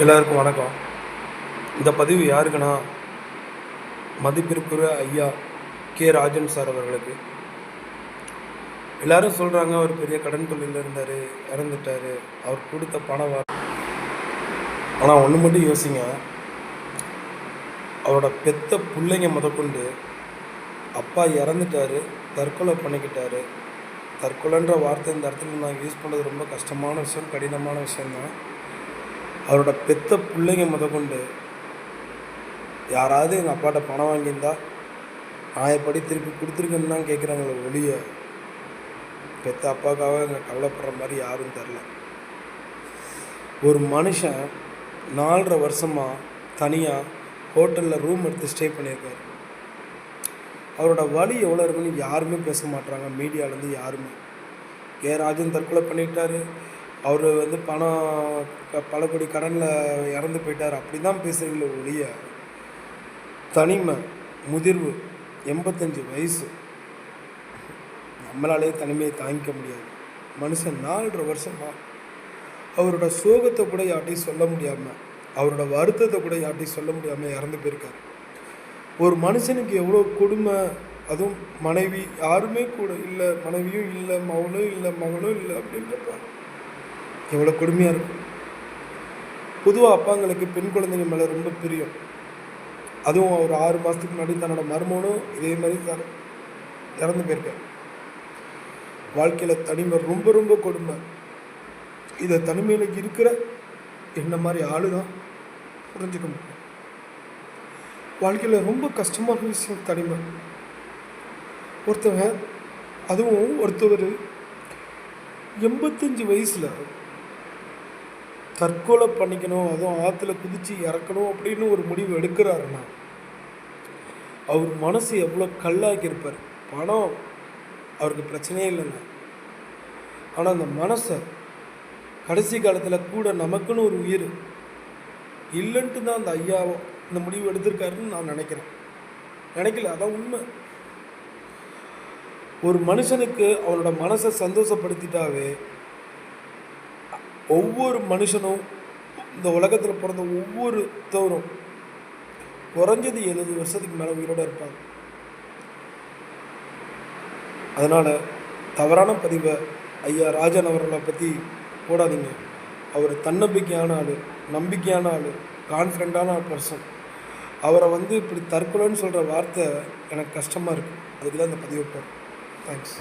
எல்லாருக்கும் வணக்கம். இந்த பதிவு யாருக்குன்னா, மதிப்பிற்குரிய ஐயா கே. ராஜன் சார் அவர்களுக்கு. எல்லாரும் சொல்கிறாங்க, அவர் பெரிய கடன் தொழிலில் இருந்தார், இறந்துட்டார், அவர் கொடுத்த பணம் ஆனால் ஒன்று மட்டும் யோசிங்க, அவரோட பெத்த பிள்ளைங்க முதற்கொண்டு அப்பா இறந்துட்டார், தற்கொலை பண்ணிக்கிட்டாரு. தற்கொலைன்ற வார்த்தை இந்த இடத்துல நான் யூஸ் பண்ணுறது ரொம்ப கஷ்டமான விஷயம், கடினமான விஷயந்தான். அவரோட பெத்த பிள்ளைங்க முதற்கொண்டு யாராவது எங்கள் அப்பாட்ட பணம் வாங்கியிருந்தா நான் எப்படி திருப்பி கொடுத்துருக்கேன்னு தான் கேட்குறாங்களே ஒழிய, பெத்த அப்பாவுக்காக எங்கள் கவலைப்படுற மாதிரி யாரும் தெரில. ஒரு மனுஷன் 4.5 வருஷமாக தனியாக ஹோட்டலில் ரூம் எடுத்து ஸ்டே பண்ணியிருக்காரு. அவரோட வலி எவ்வளோ இருக்குன்னு யாருமே பேச மாட்டாங்க, மீடியாவிலேருந்து யாருமே. கே. ராஜன் தற்கொலை பண்ணிட்டாரு, அவர் பணம் பல கோடி கடனில் இறந்து போயிட்டார், அப்படி தான் பேசுகிறீங்களே ஒழிய, தனிமை, முதிர்வு, 85 வயசு, நம்மளாலே தனிமையை தாங்கிக்க முடியாது. மனுஷன் 4.5 வருஷமாக அவரோட சோகத்தை கூட யார்ட்டையும் சொல்ல முடியாமல், அவரோட வருத்தத்தை கூட யார்ட்டையும் சொல்ல முடியாமல் இறந்து போயிருக்காரு. ஒரு மனுஷனுக்கு எவ்வளோ கொடுமை, அதுவும் மனைவி யாருமே கூட இல்லை, மனைவியும் இல்லை, மகனும் இல்லை, மகனும் இல்லை அப்படின்றப்ப எவ்வளோ கொடுமையாக இருக்கும். பொதுவாக அப்பாங்களுக்கு பெண் குழந்தைங்க மேலே ரொம்ப பிரியம். அதுவும் ஒரு 6 மாதத்துக்கு முன்னாடி தன்னோட மருமகனும் இதே மாதிரி இறந்து போயிருக்கார். வாழ்க்கையில் தனிமை ரொம்ப ரொம்ப கொடுமை. இதை தனிமையில் இருக்கிற என்ன மாதிரி ஆளு தான் புரிஞ்சுக்க முடியும். வாழ்க்கையில் ரொம்ப கஷ்டமான விஷயம் தனிமை. ஒருத்தவர் 85 வயசில் தற்கொலை பண்ணிக்கணும், அதுவும் ஆற்றுல குதித்து இறக்கணும் அப்படின்னு ஒரு முடிவு எடுக்கிறாருன்னா அவர் மனசு எவ்வளோ கல்லாக்கியிருப்பார். பணம் அவருக்கு பிரச்சனையே இல்லைங்க, ஆனால் அந்த மனசை கடைசி காலத்தில் கூட நமக்குன்னு ஒரு உயிர் இல்லைன்ட்டு தான் அந்த ஐயா இந்த முடிவு எடுத்திருக்காருன்னு நான் நினைக்கல. அதான் உண்மை. ஒரு மனுஷனுக்கு அவனோட மனசை சந்தோஷப்படுத்திட்டாவே, ஒவ்வொரு மனுஷனும் இந்த உலகத்தில் பிறந்த ஒவ்வொருத்தவரும் குறைஞ்சது 70 வருஷத்துக்கு மேலே உயிரோடு இருப்பாங்க. அதனால் தவறான பதிவை ஐயா ராஜன் அவர்களை பற்றி போடாதீங்க. அவர் தன்னம்பிக்கையான ஆள், நம்பிக்கையான ஆள், கான்ஃபிடண்ட்டான பர்சன். அவரை இப்படி தற்கொலைன்னு சொல்கிற வார்த்தை எனக்கு கஷ்டமாக இருக்குது. அதுக்கு தான் இந்த பதிவை போடுறேன். தேங்க்ஸ்.